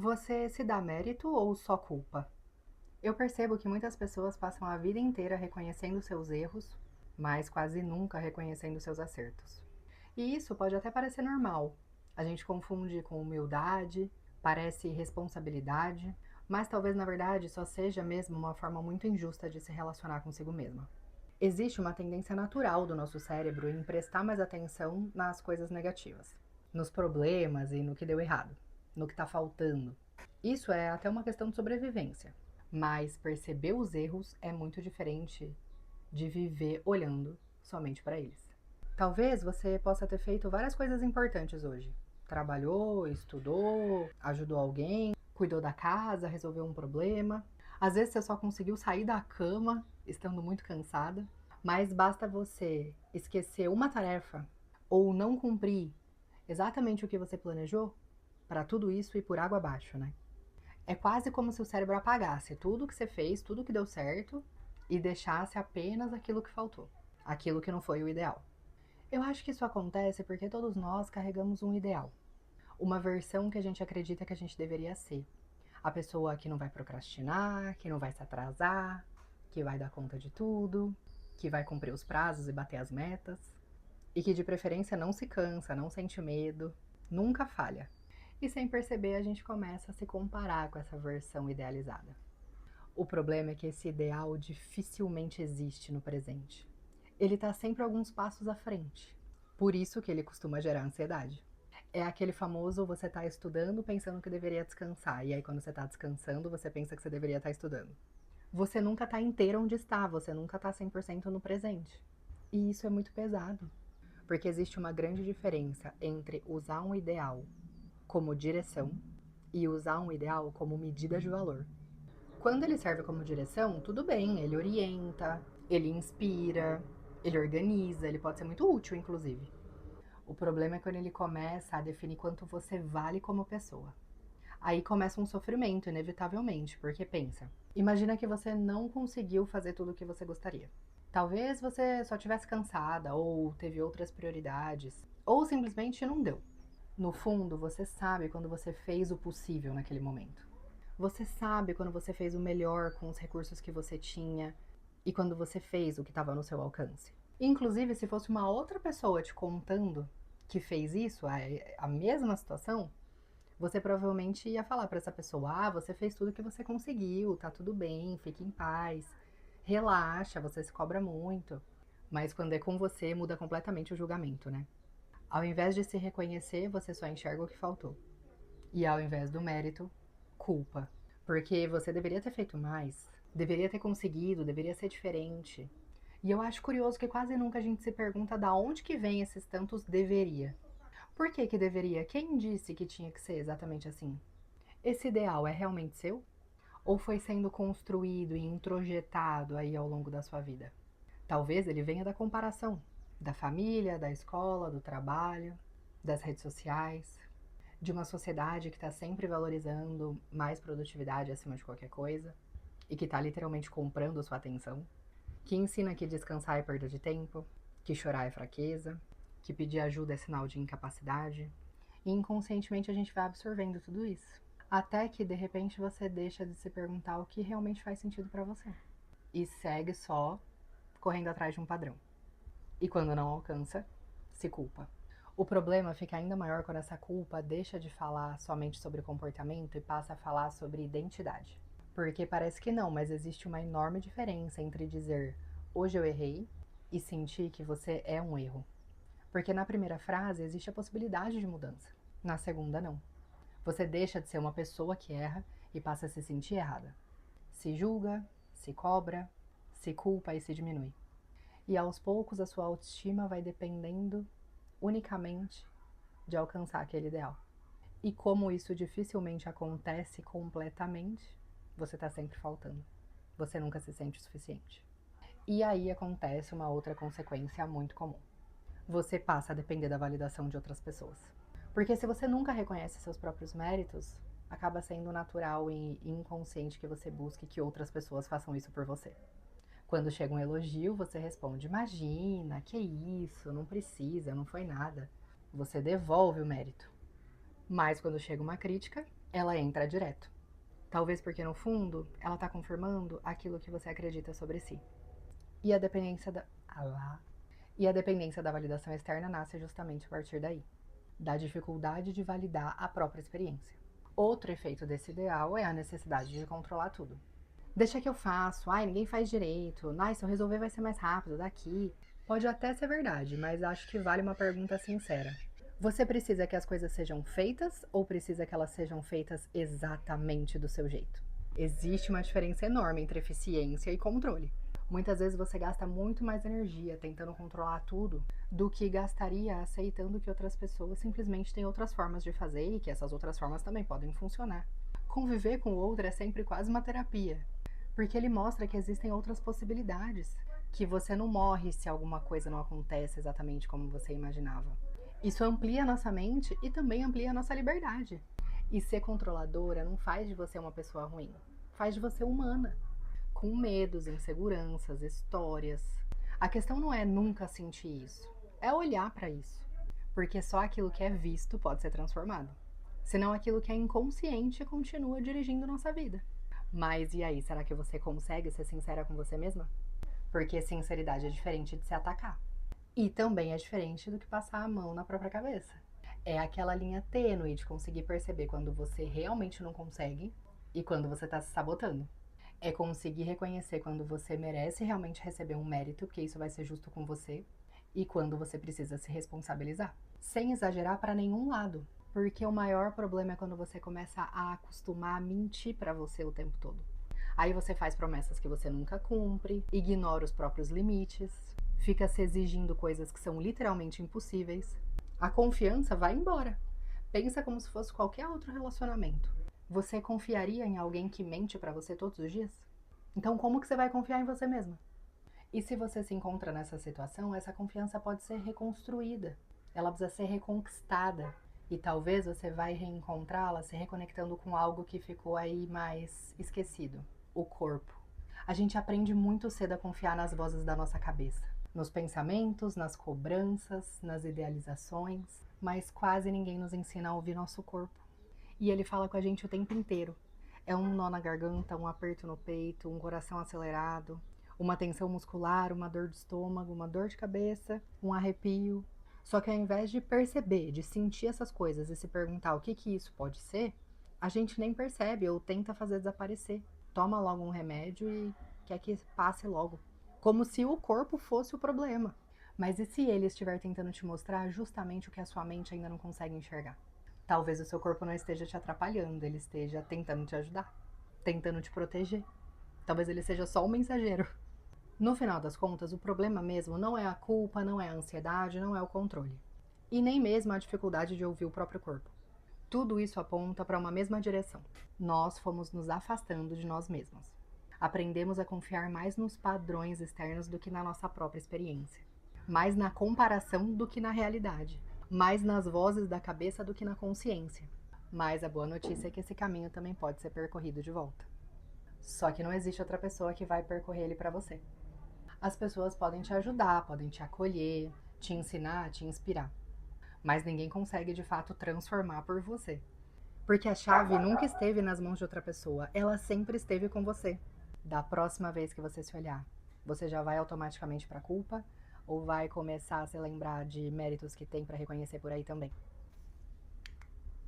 Você se dá mérito ou só culpa? Eu percebo que muitas pessoas passam a vida inteira reconhecendo seus erros, mas quase nunca reconhecendo seus acertos. E isso pode até parecer normal. A gente confunde com humildade, parece responsabilidade, mas talvez na verdade só seja mesmo uma forma muito injusta de se relacionar consigo mesma. Existe uma tendência natural do nosso cérebro em prestar mais atenção nas coisas negativas, nos problemas e no que deu errado, no que está faltando. Isso é até uma questão de sobrevivência, mas perceber os erros é muito diferente de viver olhando somente para eles. Talvez você possa ter feito várias coisas importantes hoje. Trabalhou, estudou, ajudou alguém, cuidou da casa, resolveu um problema. Às vezes você só conseguiu sair da cama estando muito cansada, mas basta você esquecer uma tarefa ou não cumprir exatamente o que você planejou para tudo isso ir por água abaixo, né? É quase como se o cérebro apagasse tudo que você fez, tudo que deu certo e deixasse apenas aquilo que faltou, aquilo que não foi o ideal. Eu acho que isso acontece porque todos nós carregamos um ideal, uma versão que a gente acredita que a gente deveria ser. A pessoa que não vai procrastinar, que não vai se atrasar, que vai dar conta de tudo, que vai cumprir os prazos e bater as metas, e que de preferência não se cansa, não sente medo, nunca falha. E sem perceber, a gente começa a se comparar com essa versão idealizada. O problema é que esse ideal dificilmente existe no presente. Ele está sempre alguns passos à frente. Por isso que ele costuma gerar ansiedade. É aquele famoso você tá estudando pensando que deveria descansar, e aí quando você tá descansando, você pensa que você deveria estar estudando. Você nunca tá inteiro onde está, você nunca tá 100% no presente. E isso é muito pesado, porque existe uma grande diferença entre usar um ideal como direção e usar um ideal como medida de valor. Quando ele serve como direção, tudo bem, ele orienta, ele inspira, ele organiza, ele pode ser muito útil, inclusive. O problema é quando ele começa a definir quanto você vale como pessoa. Aí começa um sofrimento, inevitavelmente, porque pensa, imagina que você não conseguiu fazer tudo o que você gostaria. Talvez você só tivesse cansada, ou teve outras prioridades, ou simplesmente não deu. No fundo, você sabe quando você fez o possível naquele momento. Você sabe quando você fez o melhor com os recursos que você tinha e quando você fez o que estava no seu alcance. Inclusive, se fosse uma outra pessoa te contando que fez isso, a mesma situação, você provavelmente ia falar para essa pessoa: ah, você fez tudo que você conseguiu, tá tudo bem, fique em paz, relaxa, você se cobra muito. Mas quando é com você, muda completamente o julgamento, né? Ao invés de se reconhecer, você só enxerga o que faltou. E ao invés do mérito, culpa. Porque você deveria ter feito mais, deveria ter conseguido, deveria ser diferente. E eu acho curioso que quase nunca a gente se pergunta da onde que vem esses tantos deveria. Por que que deveria? Quem disse que tinha que ser exatamente assim? Esse ideal é realmente seu? Ou foi sendo construído e introjetado aí ao longo da sua vida? Talvez ele venha da comparação, da família, da escola, do trabalho, das redes sociais, de uma sociedade que está sempre valorizando mais produtividade acima de qualquer coisa e que está literalmente comprando sua atenção, que ensina que descansar é perda de tempo, que chorar é fraqueza, que pedir ajuda é sinal de incapacidade, e inconscientemente a gente vai absorvendo tudo isso. Até que de repente você deixa de se perguntar o que realmente faz sentido para você e segue só correndo atrás de um padrão. E quando não alcança, se culpa. O problema fica ainda maior quando essa culpa deixa de falar somente sobre comportamento e passa a falar sobre identidade. Porque parece que não, mas existe uma enorme diferença entre dizer hoje eu errei e sentir que você é um erro. Porque na primeira frase existe a possibilidade de mudança, na segunda não. Você deixa de ser uma pessoa que erra e passa a se sentir errada. Se julga, se cobra, se culpa e se diminui. E aos poucos a sua autoestima vai dependendo unicamente de alcançar aquele ideal. E como isso dificilmente acontece completamente, você está sempre faltando. Você nunca se sente o suficiente. E aí acontece uma outra consequência muito comum. Você passa a depender da validação de outras pessoas. Porque se você nunca reconhece seus próprios méritos, acaba sendo natural e inconsciente que você busque que outras pessoas façam isso por você. Quando chega um elogio, você responde: imagina, que isso, não precisa, não foi nada. Você devolve o mérito. Mas quando chega uma crítica, ela entra direto. Talvez porque no fundo ela tá confirmando aquilo que você acredita sobre si. E a dependência da. E a dependência da validação externa nasce justamente a partir daí, da dificuldade de validar a própria experiência. Outro efeito desse ideal é a necessidade de controlar tudo. Deixa que eu faço, ai, ninguém faz direito, ai, se eu resolver vai ser mais rápido daqui. Pode até ser verdade, mas acho que vale uma pergunta sincera. Você precisa que as coisas sejam feitas ou precisa que elas sejam feitas exatamente do seu jeito? Existe uma diferença enorme entre eficiência e controle. Muitas vezes você gasta muito mais energia tentando controlar tudo do que gastaria aceitando que outras pessoas simplesmente têm outras formas de fazer e que essas outras formas também podem funcionar. Conviver com o outro é sempre quase uma terapia, porque ele mostra que existem outras possibilidades, que você não morre se alguma coisa não acontece exatamente como você imaginava. Isso amplia a nossa mente e também amplia a nossa liberdade. E ser controladora não faz de você uma pessoa ruim, faz de você humana, com medos, inseguranças, histórias. A questão não é nunca sentir isso, é olhar para isso, porque só aquilo que é visto pode ser transformado. Senão aquilo que é inconsciente continua dirigindo nossa vida. Mas e aí, será que você consegue ser sincera com você mesma? Porque sinceridade é diferente de se atacar. E também é diferente do que passar a mão na própria cabeça. É aquela linha tênue de conseguir perceber quando você realmente não consegue e quando você está se sabotando. É conseguir reconhecer quando você merece realmente receber um mérito, porque isso vai ser justo com você, e quando você precisa se responsabilizar. Sem exagerar para nenhum lado, porque o maior problema é quando você começa a acostumar a mentir para você o tempo todo. Aí você faz promessas que você nunca cumpre, ignora os próprios limites, fica se exigindo coisas que são literalmente impossíveis. A confiança vai embora. Pensa como se fosse qualquer outro relacionamento. Você confiaria em alguém que mente pra você todos os dias? Então como que você vai confiar em você mesma? E se você se encontra nessa situação, essa confiança pode ser reconstruída. Ela precisa ser reconquistada. E talvez você vai reencontrá-la se reconectando com algo que ficou aí mais esquecido. O corpo. A gente aprende muito cedo a confiar nas vozes da nossa cabeça. Nos pensamentos, nas cobranças, nas idealizações. Mas quase ninguém nos ensina a ouvir nosso corpo. E ele fala com a gente o tempo inteiro. É um nó na garganta, um aperto no peito, um coração acelerado, uma tensão muscular, uma dor de estômago, uma dor de cabeça, um arrepio. Só que ao invés de perceber, de sentir essas coisas e se perguntar o que isso pode ser, a gente nem percebe ou tenta fazer desaparecer. Toma logo um remédio e quer que passe logo. Como se o corpo fosse o problema. Mas e se ele estiver tentando te mostrar justamente o que a sua mente ainda não consegue enxergar? Talvez o seu corpo não esteja te atrapalhando, ele esteja tentando te ajudar, tentando te proteger. Talvez ele seja só um mensageiro. No final das contas, o problema mesmo não é a culpa, não é a ansiedade, não é o controle. E nem mesmo a dificuldade de ouvir o próprio corpo. Tudo isso aponta para uma mesma direção. Nós fomos nos afastando de nós mesmos. Aprendemos a confiar mais nos padrões externos do que na nossa própria experiência. Mais na comparação do que na realidade. Mais nas vozes da cabeça do que na consciência. Mas a boa notícia é que esse caminho também pode ser percorrido de volta. Só que não existe outra pessoa que vai percorrer ele para você. As pessoas podem te ajudar, podem te acolher, te ensinar, te inspirar. Mas ninguém consegue de fato transformar por você. Porque a chave nunca esteve nas mãos de outra pessoa, ela sempre esteve com você. Da próxima vez que você se olhar, você já vai automaticamente para a culpa ou vai começar a se lembrar de méritos que tem para reconhecer por aí também?